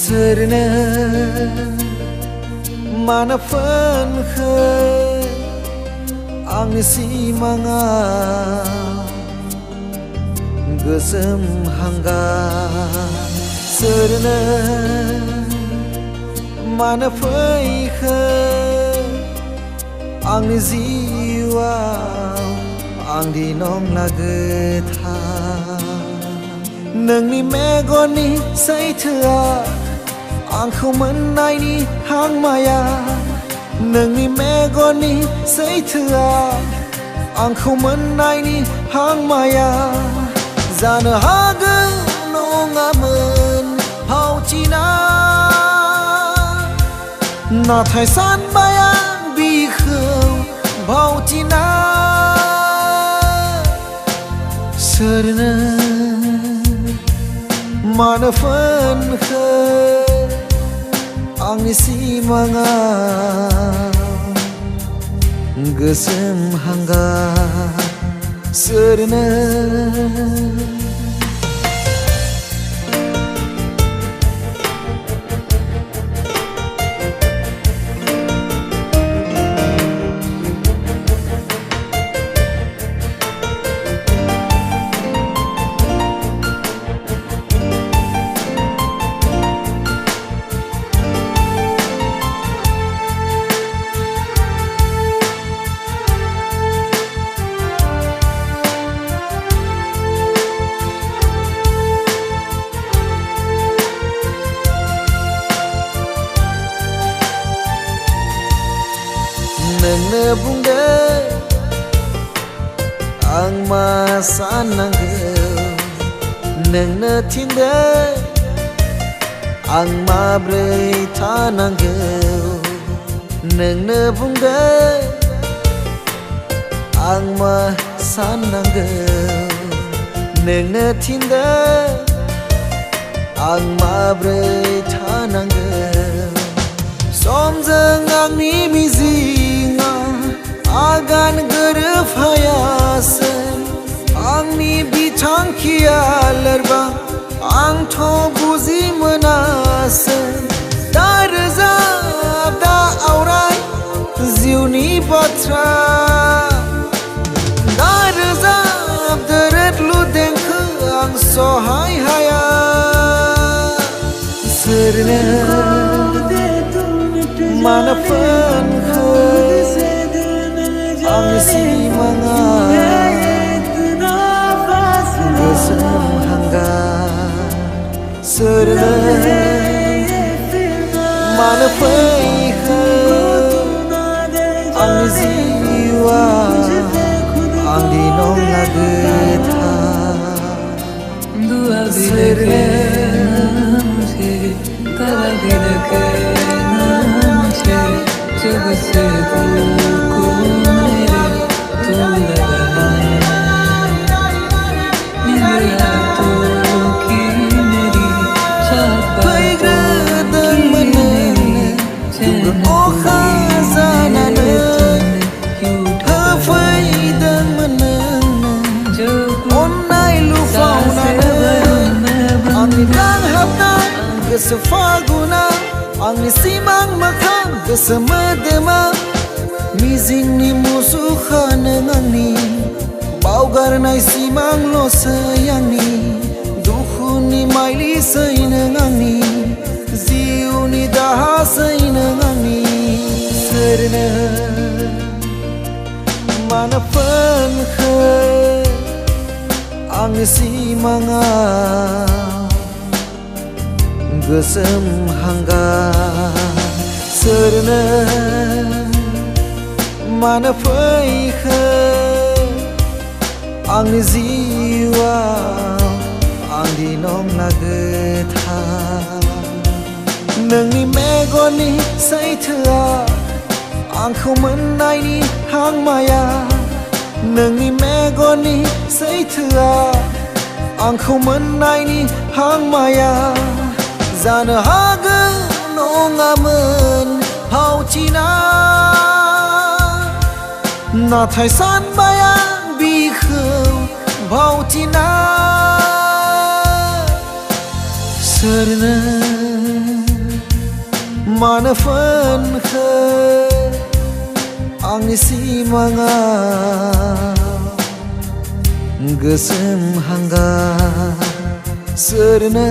सोरनो मानो फोनखो आंनि सिमाङा गोसोम हांगार सोरनो मानो फैखो आंनि जिउआव आंदि नंला गोथार नोंनि मेगननि सैथोआ आंखौ मोननायनि हांमाया नोंनि मेगननि सैथोआ आंखौ मोननायनि हांमाया जानो हागौ नङामोन फावथिना नाथाय सानबाय आं बिखौ भावथिना सोरनो मानो फोनखो आंनि सिमाङा गोसोम हांगार सोरनो नोंनो बुंदो आं मा साननांगौ नोंनो थिनदो आं माब्रै थानांगौ नोंनो बुंदो आं मा साननांगौ नोंनो थिनदो आं माब्रै थानांगौ समजों आंनि मिजिङा आगान गोरोबफायासै आंनि बिथांखिया लोरबां आंथ' बुजि मोनासै दा रोजाब दा आवराय जिउनि बाथ्रा दा रोजाब दोरोदलु देंखो आं सहाय हाया सोरनो मानो फोनखो आंनि सिमाङा गोसोम हांगार सोरनो मानो फैखो आंनि जिउआ आंदि नंला गोथार सोरनो जब से तुमको मेरे तू लगा मेरी रातों की मेरी चाहत फैगदन मने ओ खजानाने फैदन मने अन्नाय लुफावनानै आंनि रां हाबनाय गोसो फागुना आंनि सिमां मोखां गोसो मोदोमा मिजिंनि मुसुखा नों आंनि बावगारनाय सिमांल'सै आंनि दुखुनि माइलिसै नों आंनि जिउनि दाहासै नों आंनि सोरनो मानो फोनखो आंनि सिमाङा गोसोम हांगार सोरनो मानो फैखो आंनि जिउआ आंदि नंला गोथार नोंनि मेगननि सैथोआ आंखौ मोननायनि हांमाया नोंनि मेगननि सैथोआ आंखौ मोननायनि हांमाया जानो हागौ नङामोन फावथिना नाथाय सानबाय आं बिखौ भावथिना सोरनो मानो फोनखो आंनि सिमाङाव गोसोम हांगार सोरनो